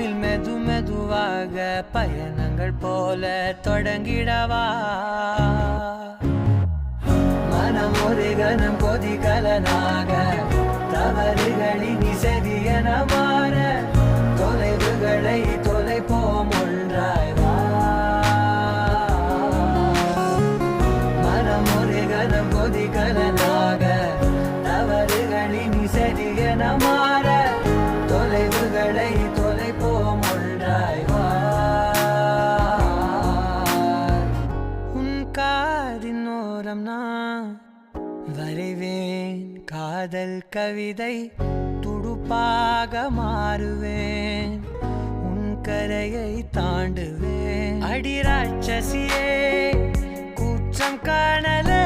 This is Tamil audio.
விண்ணில் மெது மெதுவாக பயணங்கள் போல தொடங்கிடவா மனம் ஒரு கணம் கொதிகலனாக தவறுகளின் இசையன மாற தொலைவுகளை தொலைப்போம் ஒன்றாய் வா மனம் ஒரு கணம் கொதிகலனாக தவறுகளின் இசையன மாற தொலைவுகளை தொலைப்போம் ஒன்றாய் வா உன் காதின் ஓரம் நான் வரைவேன் காதல் கவிதை துடுப்பாக மாறுவேன் உன் கரையை தாண்டுவேன் அடி ராட்சசியே கூச்சம் காணலே